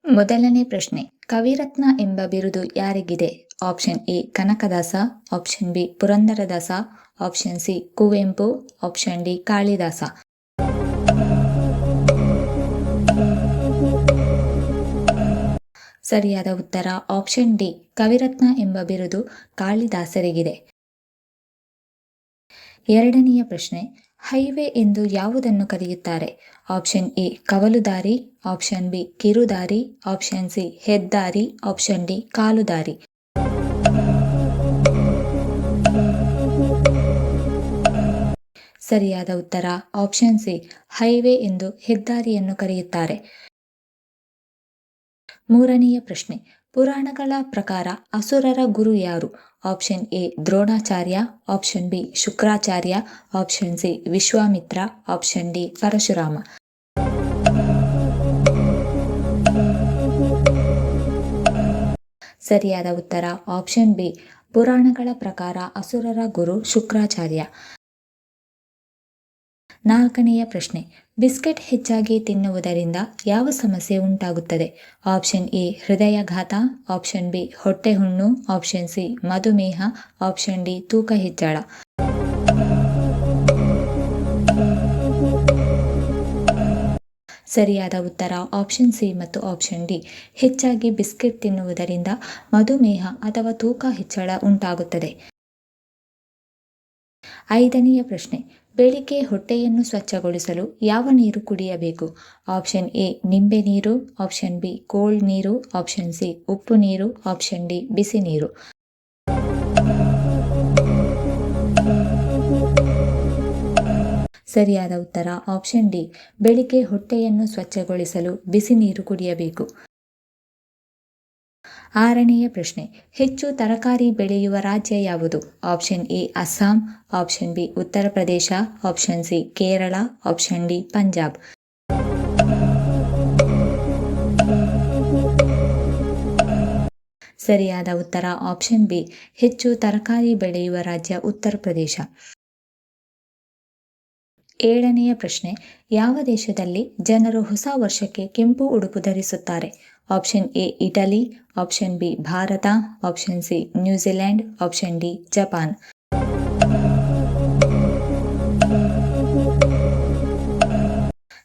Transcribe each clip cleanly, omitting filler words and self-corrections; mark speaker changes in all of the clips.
Speaker 1: ಮೊದಲನೇ ಪ್ರಶ್ನೆ, ಕವಿರತ್ನ ಎಂಬ ಬಿರುದು ಯಾರಿಗಿದೆ? Option A Kanakadasa, option B Purandaradasa, option C Kuvempu, option D Kalidasa. ಸರಿಯಾದ ಉತ್ತರ ಆಪ್ಷನ್ ಡಿ, ಕವಿರತ್ನ ಎಂಬ ಬಿರುದು ಕಾಳಿದಾಸರಿಗಿದೆ. ಎರಡನೆಯ ಪ್ರಶ್ನೆ, ಹೈವೇ ಎಂದು ಯಾವುದನ್ನು ಕರೆಯುತ್ತಾರೆ? ಆಪ್ಷನ್ ಎ ಕವಲುದಾರಿ, ಆಪ್ಷನ್ ಬಿ ಕಿರುದಾರಿ, ಆಪ್ಷನ್ ಸಿ ಹೆದ್ದಾರಿ, ಆಪ್ಷನ್ ಡಿ ಕಾಲುದಾರಿ. ಸರಿಯಾದ ಉತ್ತರ ಆಪ್ಷನ್ ಸಿ, ಹೈವೇ ಎಂದು ಹೆದ್ದಾರಿಯನ್ನು ಕರೆಯುತ್ತಾರೆ. ಮೂರನೆಯ ಪ್ರಶ್ನೆ, ಪುರಾಣಗಳ ಪ್ರಕಾರ ಅಸುರರ ಗುರು ಯಾರು? Option A Dronacharya, option B Shukracharya, option C Vishwamitra, option D Parashurama. ಸರಿಯಾದ ಉತ್ತರ ಆಪ್ಷನ್ ಬಿ, ಪುರಾಣಗಳ ಪ್ರಕಾರ ಅಸುರರ ಗುರು ಶುಕ್ರಾಚಾರ್ಯ. ನಾಲ್ಕನೆಯ ಪ್ರಶ್ನೆ, ಬಿಸ್ಕೆಟ್ ಹೆಚ್ಚಾಗಿ ತಿನ್ನುವುದರಿಂದ ಯಾವ ಸಮಸ್ಯೆ ಉಂಟಾಗುತ್ತದೆ? ಆಪ್ಷನ್ ಎ ಹೃದಯಾಘಾತ, ಆಪ್ಷನ್ ಬಿ ಹೊಟ್ಟೆ ಹುಣ್ಣು, ಆಪ್ಷನ್ ಸಿ ಮಧುಮೇಹ, ಆಪ್ಷನ್ ಡಿ ತೂಕ ಹೆಚ್ಚಳ. ಸರಿಯಾದ ಉತ್ತರ ಆಪ್ಷನ್ ಸಿ ಮತ್ತು ಆಪ್ಷನ್ ಡಿ. ಹೆಚ್ಚಾಗಿ ಬಿಸ್ಕೆಟ್ ತಿನ್ನುವುದರಿಂದ ಮಧುಮೇಹ ಅಥವಾ ತೂಕ ಹೆಚ್ಚಳ ಉಂಟಾಗುತ್ತದೆ. ಐದನೆಯ ಪ್ರಶ್ನೆ, ಬೆಳಿಗ್ಗೆ ಹೊಟ್ಟೆಯನ್ನು ಸ್ವಚ್ಛಗೊಳಿಸಲು ಯಾವ ನೀರು ಕುಡಿಯಬೇಕು? ಆಪ್ಷನ್ ಎ ನಿಂಬೆ ನೀರು, ಆಪ್ಷನ್ ಬಿ ಕೋಲ್ಡ್ ನೀರು, ಆಪ್ಷನ್ ಸಿ ಉಪ್ಪು ನೀರು, ಆಪ್ಷನ್ ಡಿ ಬಿಸಿ ನೀರು. ಸರಿಯಾದ ಉತ್ತರ ಆಪ್ಷನ್ ಡಿ, ಬೆಳಿಗ್ಗೆ ಹೊಟ್ಟೆಯನ್ನು ಸ್ವಚ್ಛಗೊಳಿಸಲು ಬಿಸಿ ನೀರು ಕುಡಿಯಬೇಕು. ಆರನೆಯ ಪ್ರಶ್ನೆ, ಹೆಚ್ಚು ತರಕಾರಿ ಬೆಳೆಯುವ ರಾಜ್ಯ ಯಾವುದು? Option A Assam, option B Uttar Pradesh, option C Kerala, option D Punjab. ಸರಿಯಾದ ಉತ್ತರ ಆಪ್ಷನ್ ಬಿ, ಹೆಚ್ಚು ತರಕಾರಿ ಬೆಳೆಯುವ ರಾಜ್ಯ ಉತ್ತರ ಪ್ರದೇಶ. ಏಳನೆಯ ಪ್ರಶ್ನೆ, ಯಾವ ದೇಶದಲ್ಲಿ ಜನರು ಹೊಸ ವರ್ಷಕ್ಕೆ ಕೆಂಪು ಉಡುಪು ಧರಿಸುತ್ತಾರೆ? Option A Italy, option B Bharat, option C New Zealand, option D Japan.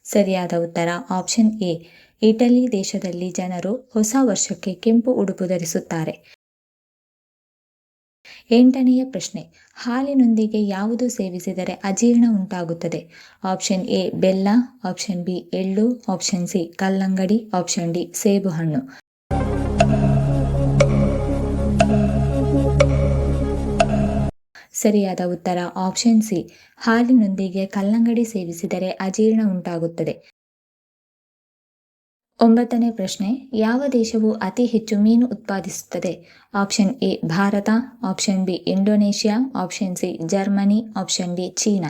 Speaker 1: ಸರಿಯಾದ ಉತ್ತರ ಆಪ್ಷನ್ ಎ, ಇಟಲಿ ದೇಶದಲ್ಲಿ ಜನರು ಹೊಸ ವರ್ಷಕ್ಕೆ ಕೆಂಪು ಉಡುಪು ಧರಿಸುತ್ತಾರೆ. ಎಂಟನೆಯ ಪ್ರಶ್ನೆ, ಹಾಲಿನೊಂದಿಗೆ ಯಾವುದು ಸೇವಿಸಿದರೆ ಅಜೀರ್ಣ ಉಂಟಾಗುತ್ತದೆ? ಆಪ್ಷನ್ ಎ ಬೆಲ್ಲ, ಆಪ್ಷನ್ ಬಿ ಎಳ್ಳು, ಆಪ್ಷನ್ ಸಿ ಕಲ್ಲಂಗಡಿ, ಆಪ್ಷನ್ ಡಿ ಸೇಬುಹಣ್ಣು. ಸರಿಯಾದ ಉತ್ತರ ಆಪ್ಷನ್ ಸಿ, ಹಾಲಿನೊಂದಿಗೆ ಕಲ್ಲಂಗಡಿ ಸೇವಿಸಿದರೆ ಅಜೀರ್ಣ ಉಂಟಾಗುತ್ತದೆ. ಒಂಬತ್ತನೇ ಪ್ರಶ್ನೆ, ಯಾವ ದೇಶವು ಅತಿ ಹೆಚ್ಚು ಮೀನು ಉತ್ಪಾದಿಸುತ್ತದೆ? Option A Bharat, option B Indonesia, option C Germany, option D China.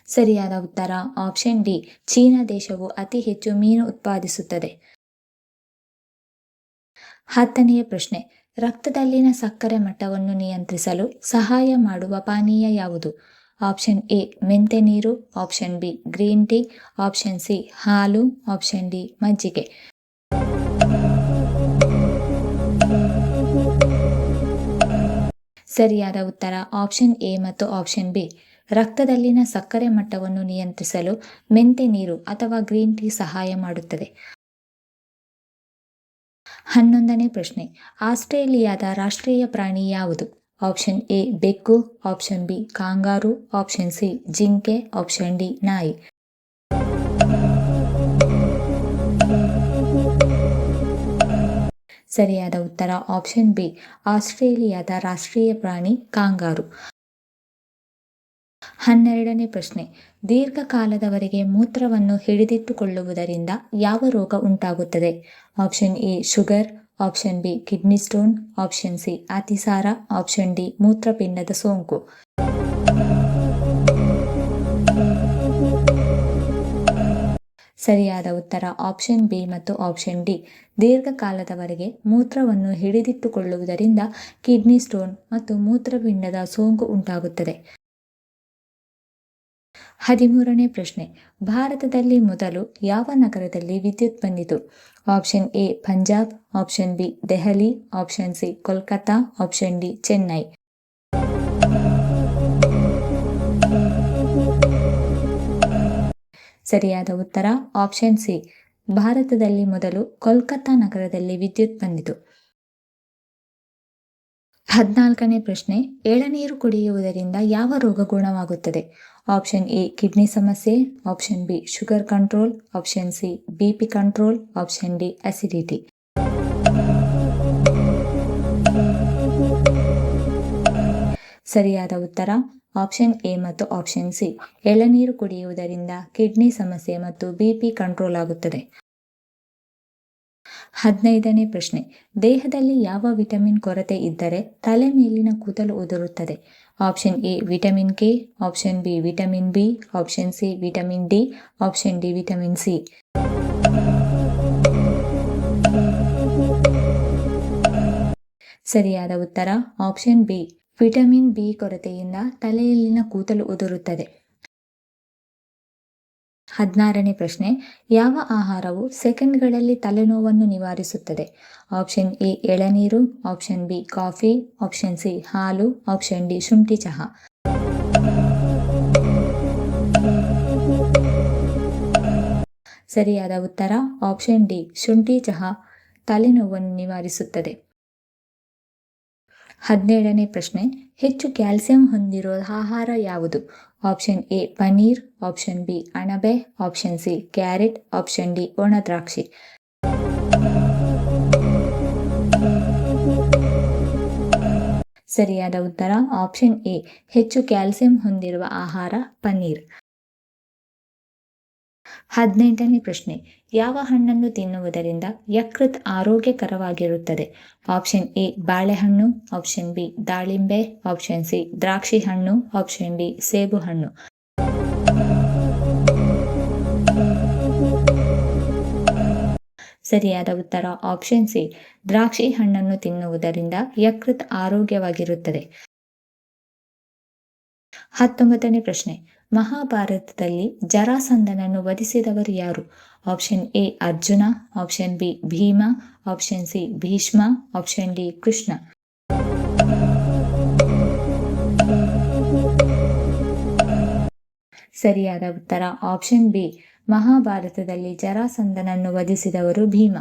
Speaker 1: ಸರಿಯಾದ ಉತ್ತರ ಆಪ್ಷನ್ ಡಿ, ಚೀನಾ ದೇಶವು ಅತಿ ಹೆಚ್ಚು ಮೀನು ಉತ್ಪಾದಿಸುತ್ತದೆ. ಹತ್ತನೆಯ ಪ್ರಶ್ನೆ, ರಕ್ತದಲ್ಲಿನ ಸಕ್ಕರೆ ಮಟ್ಟವನ್ನು ನಿಯಂತ್ರಿಸಲು ಸಹಾಯ ಮಾಡುವ ಪಾನೀಯ ಯಾವುದು? ಆಪ್ಷನ್ ಎ ಮೆಂತೆ ನೀರು, option B green tea, option C ಹಾಲು, ಆಪ್ಷನ್ ಡಿ ಮಜ್ಜಿಗೆ. ಸರಿಯಾದ ಉತ್ತರ ಆಪ್ಷನ್ ಎ ಮತ್ತು ಆಪ್ಷನ್ ಬಿ. ರಕ್ತದಲ್ಲಿನ ಸಕ್ಕರೆ ಮಟ್ಟವನ್ನು ನಿಯಂತ್ರಿಸಲು ಮೆಂತೆ ನೀರು ಅಥವಾ ಗ್ರೀನ್ ಟೀ ಸಹಾಯ ಮಾಡುತ್ತದೆ. 11ನೇ ಪ್ರಶ್ನೆ, ಆಸ್ಟ್ರೇಲಿಯಾದ ರಾಷ್ಟ್ರೀಯ ಪ್ರಾಣಿ ಯಾವುದು? ಆಪ್ಷನ್ ಎ ಬೆಕ್ಕು, ಆಪ್ಷನ್ ಬಿ ಕಾಂಗಾರು, ಆಪ್ಷನ್ ಸಿ ಜಿಂಕೆ, ಆಪ್ಷನ್ ಡಿ ನಾಯಿ. ಸರಿಯಾದ ಉತ್ತರ ಆಪ್ಷನ್ ಬಿ, ಆಸ್ಟ್ರೇಲಿಯಾದ ರಾಷ್ಟ್ರೀಯ ಪ್ರಾಣಿ ಕಾಂಗಾರು. 12ನೇ ಪ್ರಶ್ನೆ, ದೀರ್ಘಕಾಲದವರೆಗೆ ಮೂತ್ರವನ್ನು ಹಿಡಿದಿಟ್ಟುಕೊಳ್ಳುವುದರಿಂದ ಯಾವ ರೋಗ ಉಂಟಾಗುತ್ತದೆ? Option A sugar, option B kidney stone, option C ಅತಿಸಾರ, ಆಪ್ಷನ್ ಡಿ ಮೂತ್ರಪಿಂಡದ ಸೋಂಕು. ಸರಿಯಾದ ಉತ್ತರ ಆಪ್ಷನ್ ಬಿ ಮತ್ತು ಆಪ್ಷನ್ ಡಿ. ದೀರ್ಘಕಾಲದವರೆಗೆ ಮೂತ್ರವನ್ನು ಹಿಡಿದಿಟ್ಟುಕೊಳ್ಳುವುದರಿಂದ ಕಿಡ್ನಿ ಸ್ಟೋನ್ ಮತ್ತು ಮೂತ್ರಪಿಂಡದ ಸೋಂಕು ಉಂಟಾಗುತ್ತದೆ. 13ನೇ ಪ್ರಶ್ನೆ, ಭಾರತದಲ್ಲಿ ಮೊದಲು ಯಾವ ನಗರದಲ್ಲಿ ವಿದ್ಯುತ್ ಬಂದಿತು? Option A Punjab, option B Delhi, option C Kolkata, option D Chennai. ಸರಿಯಾದ ಉತ್ತರ ಆಪ್ಷನ್ ಸಿ, ಭಾರತದಲ್ಲಿ ಮೊದಲು ಕೋಲ್ಕತ್ತಾ ನಗರದಲ್ಲಿ ವಿದ್ಯುತ್ ಬಂದಿತು. 14ನೇ ಪ್ರಶ್ನೆ, ಎಳನೀರು ಕುಡಿಯುವುದರಿಂದ ಯಾವ ರೋಗ ಗುಣವಾಗುತ್ತದೆ? ಆಪ್ಷನ್ ಎ ಕಿಡ್ನಿ ಸಮಸ್ಯೆ, option B sugar control, option C BP control, option D acidity. ಸರಿಯಾದ ಉತ್ತರ ಆಪ್ಷನ್ ಎ ಮತ್ತು ಆಪ್ಷನ್ ಸಿ, ಎಳನೀರು ಕುಡಿಯುವುದರಿಂದ ಕಿಡ್ನಿ ಸಮಸ್ಯೆ ಮತ್ತು ಬಿಪಿ ಕಂಟ್ರೋಲ್ ಆಗುತ್ತದೆ. 15ನೇ ಪ್ರಶ್ನೆ, ದೇಹದಲ್ಲಿ ಯಾವ ವಿಟಮಿನ್ ಕೊರತೆ ಇದ್ದರೆ ತಲೆ ಮೇಲಿನ ಕೂದಲು ಉದುರುತ್ತದೆ? Option A vitamin K, option B vitamin B, option C vitamin D, option D vitamin C. ಸರಿಯಾದ ಉತ್ತರ ಆಪ್ಷನ್ ಬಿ, ವಿಟಮಿನ್ ಬಿ ಕೊರತೆಯಿಂದ ತಲೆಯಲ್ಲಿನ ಕೂದಲು ಉದುರುತ್ತದೆ. 16ನೇ ಪ್ರಶ್ನೆ, ಯಾವ ಆಹಾರವು ಸೆಕೆಂಡ್ಗಳಲ್ಲಿ ತಲೆನೋವನ್ನು ನಿವಾರಿಸುತ್ತದೆ? ಆಪ್ಷನ್ ಎ ಎಳನೀರು, option B coffee, option C ಹಾಲು, ಆಪ್ಷನ್ ಡಿ ಶುಂಠಿ ಚಹಾ. ಸರಿಯಾದ ಉತ್ತರ ಆಪ್ಷನ್ ಡಿ, ಶುಂಠಿ ಚಹಾ ತಲೆನೋವನ್ನು ನಿವಾರಿಸುತ್ತದೆ. 17ನೇ ಪ್ರಶ್ನೆ, ಹೆಚ್ಚು ಕ್ಯಾಲ್ಸಿಯಂ ಹೊಂದಿರುವ ಆಹಾರ ಯಾವುದು? Option A paneer, option B ಅಣಬೆ, option C carrot, option D ಒಣ ದ್ರಾಕ್ಷಿ. ಸರಿಯಾದ ಉತ್ತರ ಆಪ್ಷನ್ ಎ, ಹೆಚ್ಚು ಕ್ಯಾಲ್ಸಿಯಂ ಹೊಂದಿರುವ ಆಹಾರ ಪನ್ನೀರ್. 18ನೇ ಪ್ರಶ್ನೆ, ಯಾವ ಹಣ್ಣನ್ನು ತಿನ್ನುವುದರಿಂದ ಯಕೃತ್ ಆರೋಗ್ಯಕರವಾಗಿರುತ್ತದೆ? ಆಪ್ಷನ್ ಎ ಬಾಳೆಹಣ್ಣು, ಆಪ್ಷನ್ ಬಿ ದಾಳಿಂಬೆ, ಆಪ್ಷನ್ ಸಿ ದ್ರಾಕ್ಷಿ ಹಣ್ಣು, ಆಪ್ಷನ್ ಡಿ ಸೇಬು ಹಣ್ಣು. ಸರಿಯಾದ ಉತ್ತರ ಆಪ್ಷನ್ ಸಿ, ದ್ರಾಕ್ಷಿ ಹಣ್ಣನ್ನು ತಿನ್ನುವುದರಿಂದ ಯಕೃತ್ ಆರೋಗ್ಯವಾಗಿರುತ್ತದೆ. 19ನೇ ಪ್ರಶ್ನೆ, ಮಹಾಭಾರತದಲ್ಲಿ ಜರಾಸಂಧನನ್ನು ವಧಿಸಿದವರು ಯಾರು? Option A Arjuna, option B Bhima, option C Bhishma, option D Krishna. ಸರಿಯಾದ ಉತ್ತರ ಆಪ್ಷನ್ ಬಿ, ಮಹಾಭಾರತದಲ್ಲಿ ಜರಾಸಂಧನನ್ನು ವಧಿಸಿದವರು ಭೀಮ.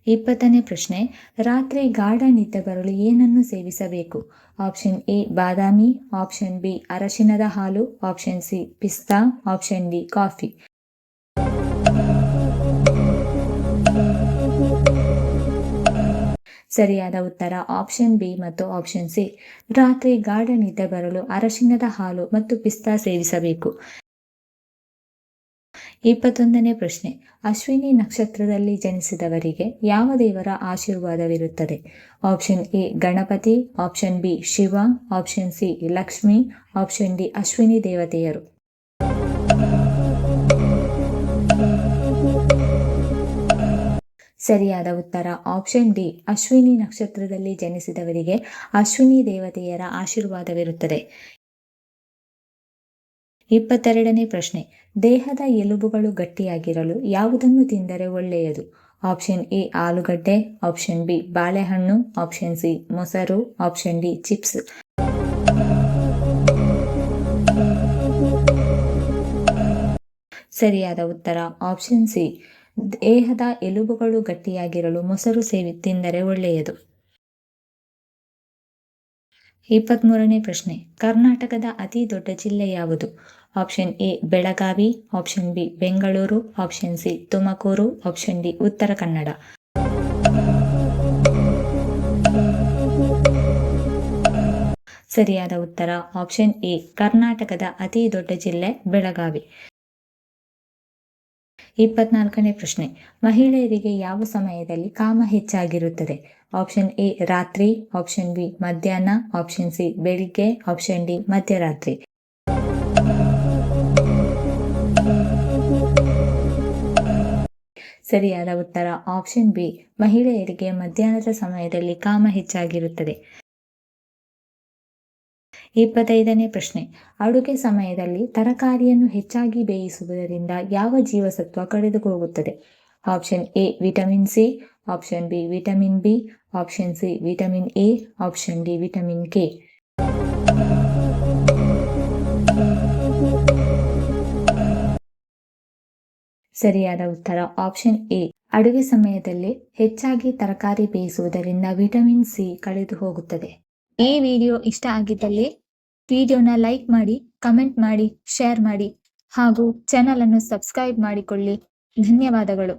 Speaker 1: 20ನೇ ಪ್ರಶ್ನೆ, ರಾತ್ರಿ ಗಾಢ ನಿದ್ದೆ ಬರಲು ಏನನ್ನು ಸೇವಿಸಬೇಕು? ಆಪ್ಷನ್ ಎ ಬಾದಾಮಿ, ಆಪ್ಷನ್ ಬಿ ಅರಶಿನದ ಹಾಲು, ಆಪ್ಷನ್ ಸಿ ಪಿಸ್ತಾ, ಆಪ್ಷನ್ ಡಿ ಕಾಫಿ. ಸರಿಯಾದ ಉತ್ತರ ಆಪ್ಷನ್ ಬಿ ಮತ್ತು ಆಪ್ಷನ್ ಸಿ, ರಾತ್ರಿ ಗಾಢ ನಿದ್ದೆ ಬರಲು ಅರಶಿನದ ಹಾಲು ಮತ್ತು ಪಿಸ್ತಾ ಸೇವಿಸಬೇಕು. 21ನೇ ಪ್ರಶ್ನೆ, ಅಶ್ವಿನಿ ನಕ್ಷತ್ರದಲ್ಲಿ ಜನಿಸಿದವರಿಗೆ ಯಾವ ದೇವರ ಆಶೀರ್ವಾದವಿರುತ್ತದೆ? Option A Ganapati, option B Shiva, option C Lakshmi, option D Ashwini ದೇವತೆಯರು. ಸರಿಯಾದ ಉತ್ತರ ಆಪ್ಷನ್ ಡಿ, ಅಶ್ವಿನಿ ನಕ್ಷತ್ರದಲ್ಲಿ ಜನಿಸಿದವರಿಗೆ ಅಶ್ವಿನಿ ದೇವತೆಯರ ಆಶೀರ್ವಾದವಿರುತ್ತದೆ. 22ನೇ ಪ್ರಶ್ನೆ, ದೇಹದ ಎಲುಬುಗಳು ಗಟ್ಟಿಯಾಗಿರಲು ಯಾವುದನ್ನು ತಿಂದರೆ ಒಳ್ಳೆಯದು? ಆಪ್ಷನ್ ಎ ಆಲೂಗಡ್ಡೆ, ಆಪ್ಷನ್ ಬಿ ಬಾಳೆಹಣ್ಣು, ಆಪ್ಷನ್ ಸಿ ಮೊಸರು, ಆಪ್ಷನ್ ಡಿ ಚಿಪ್ಸ್. ಸರಿಯಾದ ಉತ್ತರ ಆಪ್ಷನ್ ಸಿ, ದೇಹದ ಎಲುಬುಗಳು ಗಟ್ಟಿಯಾಗಿರಲು ಮೊಸರು ತಿಂದರೆ ಒಳ್ಳೆಯದು. 23ನೇ ಪ್ರಶ್ನೆ, ಕರ್ನಾಟಕದ ಅತಿ ದೊಡ್ಡ ಜಿಲ್ಲೆ ಯಾವುದು? Option A Belagavi, option B Bengaluru, option C Tumakuru, option D Uttara Kannada. ಸರಿಯಾದ ಉತ್ತರ ಆಪ್ಷನ್ ಎ, ಕರ್ನಾಟಕದ ಅತಿ ದೊಡ್ಡ ಜಿಲ್ಲೆ ಬೆಳಗಾವಿ. 24ನೇ ಪ್ರಶ್ನೆ, ಮಹಿಳೆಯರಿಗೆ ಯಾವ ಸಮಯದಲ್ಲಿ ಕಾಮ ಹೆಚ್ಚಾಗಿರುತ್ತದೆ? ಆಪ್ಷನ್ ಎ ರಾತ್ರಿ, ಆಪ್ಷನ್ ಬಿ ಮಧ್ಯಾಹ್ನ, ಆಪ್ಷನ್ ಸಿ ಬೆಳಿಗ್ಗೆ, ಆಪ್ಷನ್ ಡಿ ಮಧ್ಯರಾತ್ರಿ. ಸರಿಯಾದ ಉತ್ತರ ಆಪ್ಷನ್ ಬಿ, ಮಹಿಳೆಯರಿಗೆ ಮಧ್ಯಾಹ್ನದ ಸಮಯದಲ್ಲಿ ಕಾಮ ಹೆಚ್ಚಾಗಿರುತ್ತದೆ. 25ನೇ ಪ್ರಶ್ನೆ, ಅಡುಗೆ ಸಮಯದಲ್ಲಿ ತರಕಾರಿಯನ್ನು ಹೆಚ್ಚಾಗಿ ಬೇಯಿಸುವುದರಿಂದ ಯಾವ ಜೀವಸತ್ವ ಕಳೆದು ಹೋಗುತ್ತದೆ? Option A vitamin C, option B vitamin B, option C vitamin A, option D vitamin K. ಸರಿಯಾದ ಉತ್ತರ ಆಪ್ಷನ್ ಎ. ಅಡುಗೆ ಸಮಯದಲ್ಲಿ ಹೆಚ್ಚಾಗಿ ತರಕಾರಿ ಬೇಯಿಸುವುದರಿಂದ ವಿಟಮಿನ್ ಸಿ ಕಳೆದು ಹೋಗುತ್ತದೆ. ಈ ವಿಡಿಯೋ ಇಷ್ಟ ಆಗಿದ್ದಲ್ಲಿ ವಿಡಿಯೋನ ಲೈಕ್ ಮಾಡಿ, ಕಮೆಂಟ್ ಮಾಡಿ, ಶೇರ್ ಮಾಡಿ ಹಾಗೂ ಚಾನಲ್ ಅನ್ನು ಸಬ್ಸ್ಕ್ರೈಬ್ ಮಾಡಿಕೊಳ್ಳಿ. ಧನ್ಯವಾದಗಳು.